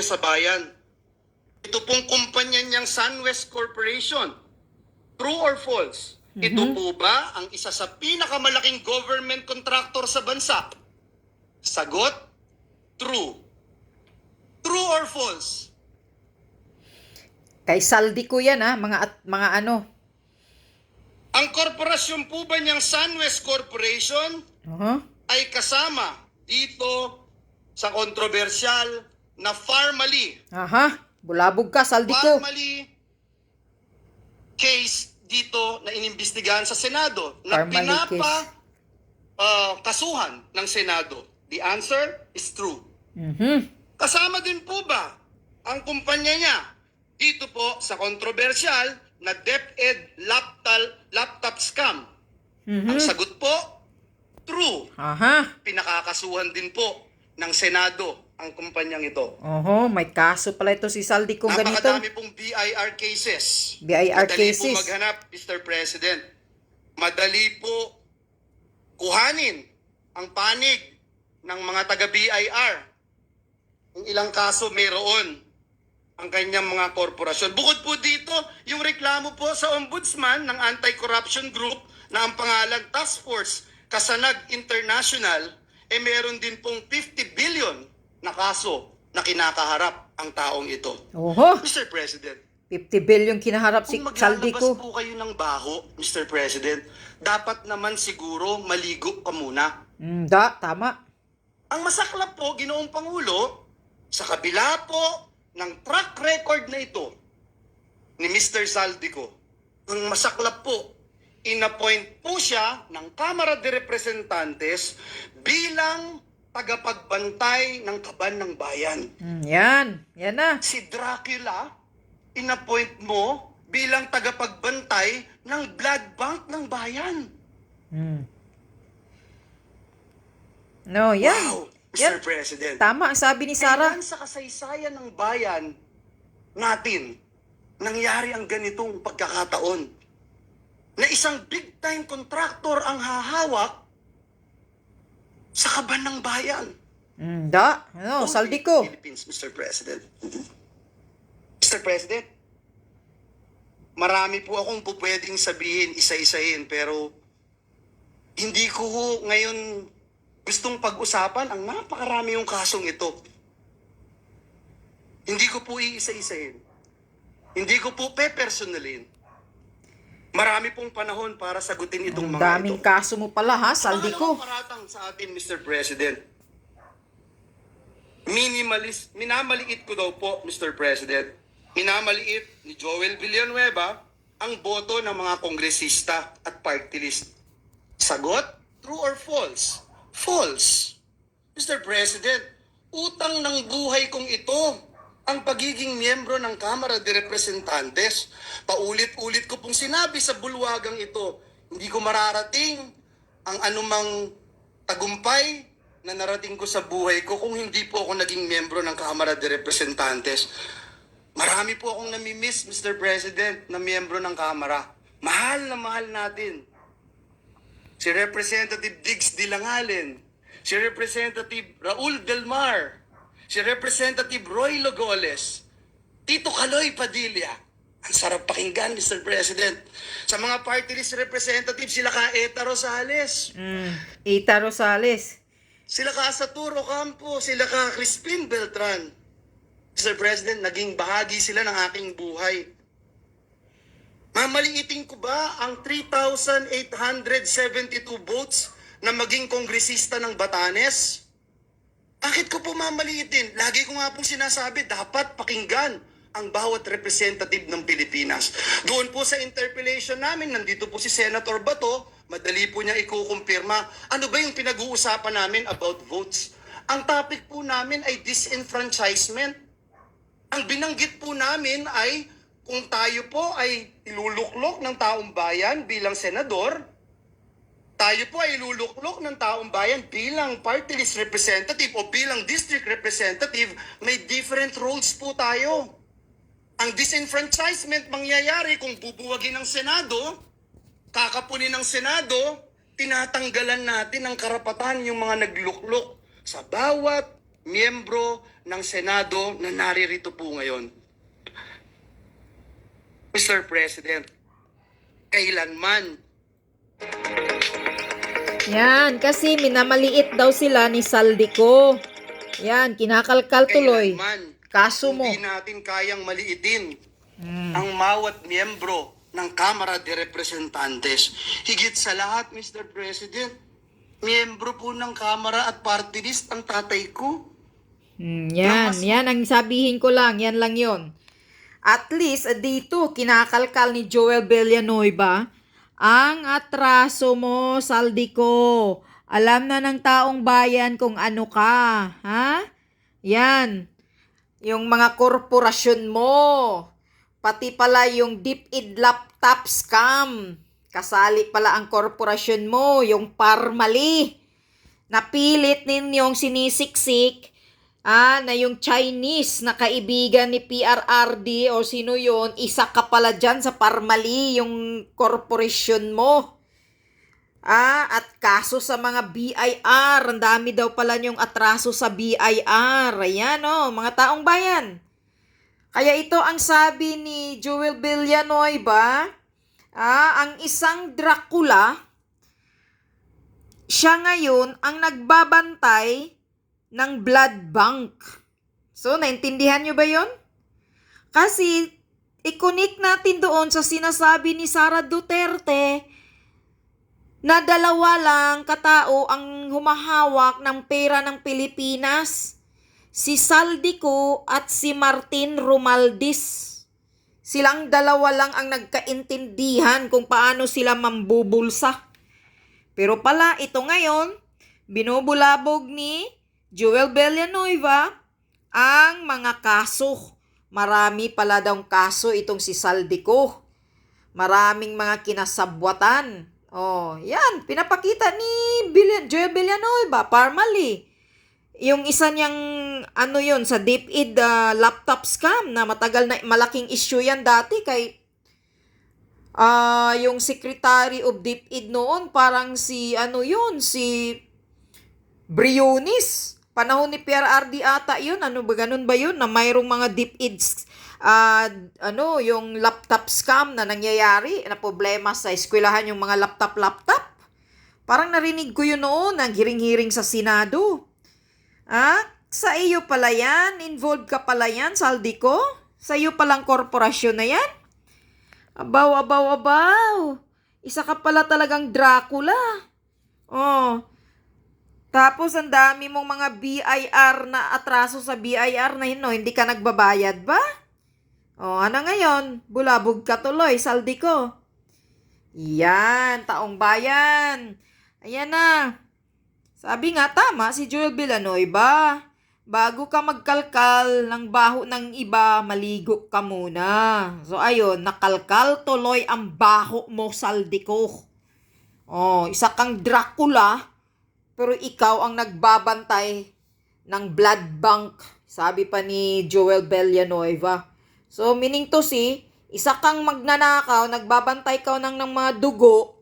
sa bayan. Ito pong kumpanya niyang SunWest Corporation. True or false? Ito po ba ang isa sa pinakamalaking government contractor sa bansa? Sagot, true. True or false? Kay Saldi ko yan mga ano. Ang korporasyon po ba niyang SunWest Corporation ay kasama dito sa kontrobersyal na Farmally. Bulabog ka, Saldi ko. Farmally case dito na inimbestigahan sa Senado na Farmally kasuhan ng Senado. The answer is true. Kasama din po ba ang kumpanya niya dito po sa kontrobersyal na DepEd laptop scam? Ang sagot po, true. Pinakakasuhan din po ng Senado ang kumpanyang ito. May kaso pala ito si Saldi kung ganito. Napakadami pong BIR cases. BIR Madali cases. po maghanap, Mr. President. Madali po kuhanin ang panig ng mga taga-BIR. Kung ilang kaso mayroon ang kanyang mga korporasyon. Bukod po dito, yung reklamo po sa ombudsman ng anti-corruption group na ang pangalan Task Force Kasanag International, meron din pong 50 billion na kaso na kinakaharap ang taong ito. Mr. President, 50 billion kinaharap si kung Saldi maglalabas ko. po kayo ng baho, Mr. President, dapat naman siguro maligo ka muna. Tama. Ang masaklap po, Ginoong Pangulo, sa kabila po ng track record na ito ni Mr. Saldico, ang masaklap po, inappoint po siya ng Kamara de Representantes bilang tagapagbantay ng kaban ng bayan. Yan na. Si Dracula, inappoint mo bilang tagapagbantay ng blood bank ng bayan. No, yan. Wow, Mr. President. Tama ang sabi ni Sara. Kailan sa kasaysayan ng bayan natin nangyari ang ganitong pagkakataon na isang big-time contractor ang hahawak sa kaban ng bayan? Saldi ko. Philippines, Mr. President. Mr. President, marami po akong pwedeng sabihin, isa-isahin, pero hindi ko ngayon gustong pag-usapan ang napakarami yung kasong ito. Hindi ko po iisa-isahin. Hindi ko po pe-personalin. Marami pong panahon para sagutin itong mga ito. Daming kaso mo pala Saldi ko. Paratang sa atin, Mr. President. Minamaliit ko daw po, Mr. President. Minamaliit ni Joel Villanueva ang boto ng mga kongresista at party list. Sagot, true or false? False. Mr. President, utang ng buhay kong ito ang pagiging miyembro ng Kamara de Representantes. Paulit-ulit ko pong sinabi sa bulwagang ito, hindi ko mararating ang anumang tagumpay na narating ko sa buhay ko kung hindi po ako naging miyembro ng Kamara de Representantes. Marami po akong namimiss, Mr. President, na miyembro ng Kamara. Mahal na mahal natin si Representative Diggs Dilangalen, si Representative Raul Del Mar, si Representative Roy Logoles, Tito Kaloy Padilla. Ang sarap pakinggan, Mr. President. Sa mga party list representative, sila ka Eta Rosales. Eta Rosales. Sila ka Saturo Campo, sila ka Crispin Beltran. Mr. President, naging bahagi sila ng aking buhay. Mamaliitin ko ba ang 3,872 votes na maging kongresista ng Batanes? Bakit ko po mamaliitin? Lagi ko nga pong sinasabi, dapat pakinggan ang bawat representative ng Pilipinas. Doon po sa interpellation namin, nandito po si Senator Bato, madali po niya ikukumpirma. Ano ba yung pinag-uusapan namin about votes? Ang topic po namin ay disenfranchisement. Ang binanggit po namin ay kung tayo po ay iluluklok ng taong bayan bilang senador, tayo po ay iluluklok ng taong bayan bilang party list representative o bilang district representative, may different roles po tayo. Ang disenfranchisement mangyayari kung bubuwagin ng Senado, kakapunin ng Senado, tinatanggalan natin ng karapatan yung mga nagluklok sa bawat miyembro ng Senado na naririto po ngayon. Mr. President, kailanman Yan, kasi minamaliit daw sila ni Saldico. Yan, kinakalkal tuloy. Kaso mo. hindi natin kayang maliitin ang bawat miyembro ng Kamara de Representantes. Higit sa lahat, Mr. President, miyembro po ng Kamara at party list ang tatay ko. Yan ang sabihin ko lang, yan lang yon. At least dito, kinakalkal ni Joel Villanueva ang atraso mo, Saldico. Alam na ng taong bayan kung ano ka, ha? Yan. Yung mga korporasyon mo. Pati pala yung DepEd laptop scam. Kasali pala ang korporasyon mo, yung Parmali. Napilit ninyong sinisiksik na yung Chinese na kaibigan ni PRRD o sino yon, isa ka pala dyan sa Parmali, yung korporasyon mo. At kaso sa mga BIR, ang dami daw pala niyong atraso sa BIR. Ayan mga taong bayan. Kaya ito ang sabi ni Joel Villanueva, ang isang Dracula, siya ngayon ang nagbabantay ng blood bank. So, naintindihan nyo ba yon? Kasi, i-connect natin doon sa sinasabi ni Sara Duterte na dalawa lang katao ang humahawak ng pera ng Pilipinas. Si Saldico at si Martin Romualdez. Silang dalawa lang ang nagkaintindihan kung paano sila mambubulsa. Pero pala, ito ngayon, binubulabog ni Joel Villanueva ang mga kaso. Marami pala daw kaso itong si Saldico. Maraming mga kinasabwatan. Yan. Pinapakita ni Joel Villanueva, Parmali. Yung isa niyang, sa DepEd laptop scam na matagal na, malaking issue yan dati kay yung Secretary of DepEd noon, parang si Briones. Panahon ni PRRD ata yun. Ano ba, ganun ba yun? Na mayroong mga DepEds, yung laptop scam na nangyayari, na problema sa eskwelahan yung mga laptop. Parang narinig ko yun noon, ang hiring-hiring sa Senado. Sa iyo pala yan? Involved ka pala yan, Saldico? Sa iyo palang korporasyon na yan? Abaw. Isa ka pala talagang Dracula. Tapos, ang dami mong mga BIR na atraso sa BIR na hindi ka nagbabayad ba? Ano ngayon? Bulabog ka tuloy, Saldico. Yan, taong bayan. Ayan na. Sabi nga, tama si Joel Villanueva. Bago ka magkalkal ng baho ng iba, maligo ka muna. So, ayun, nakalkal tuloy ang baho mo, Saldico. Isa kang Dracula. Pero ikaw ang nagbabantay ng blood bank, sabi pa ni Joel Villanueva. So, meaning to see, isa kang magnanakaw, nagbabantay ka ng mga dugo,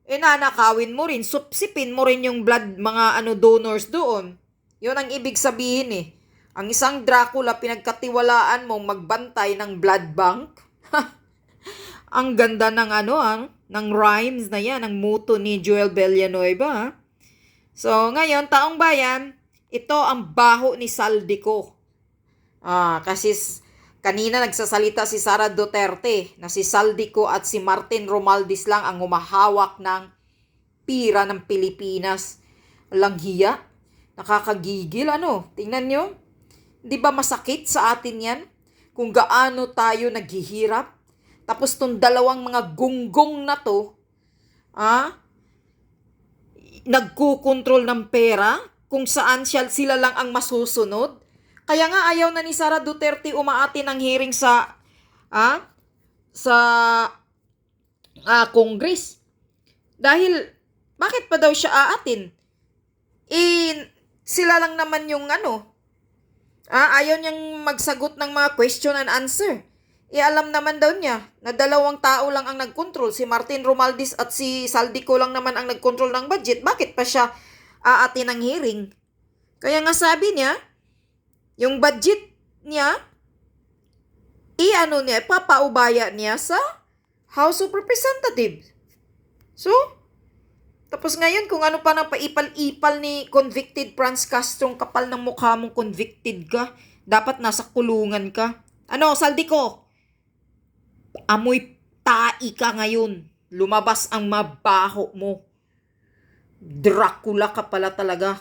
nanakawin mo rin, supsipin mo rin yung blood, mga donors doon. Yun ang ibig sabihin Ang isang Dracula, pinagkatiwalaan mong magbantay ng blood bank. Ang ganda ng ng rhymes na yan, ang motto ni Joel Villanueva. So, ngayon, taong bayan, ito ang baho ni Saldico. Kasi kanina nagsasalita si Sara Duterte na si Saldico at si Martin Romualdez lang ang humahawak ng pira ng Pilipinas. Walang hiya. Nakakagigil, Tingnan nyo. Di ba masakit sa atin yan? Kung gaano tayo naghihirap. Tapos tong dalawang mga gunggong na to, nagkukontrol ng pera kung saan sila lang ang masusunod. Kaya nga ayaw na ni Sara Duterte umaati ng hearing sa Congress. Dahil bakit pa daw siya aatin? Sila lang naman yung ayaw niyang magsagot ng mga question and answer. Alam naman daw niya na dalawang tao lang ang nagkontrol. Si Martin Romualdez at si Saldico lang naman ang nagkontrol ng budget. Bakit pa siya aatin ng hearing? Kaya nga sabi niya, yung budget niya, papaubaya niya sa House of Representatives. So, tapos ngayon kung ano pa nang paipal-ipal ni convicted Franz Castro, kapal ng mukha mong convicted ka, dapat nasa kulungan ka. Ano, Saldico? Amoy tai ka ngayon. Lumabas ang mabaho mo. Dracula ka pala talaga.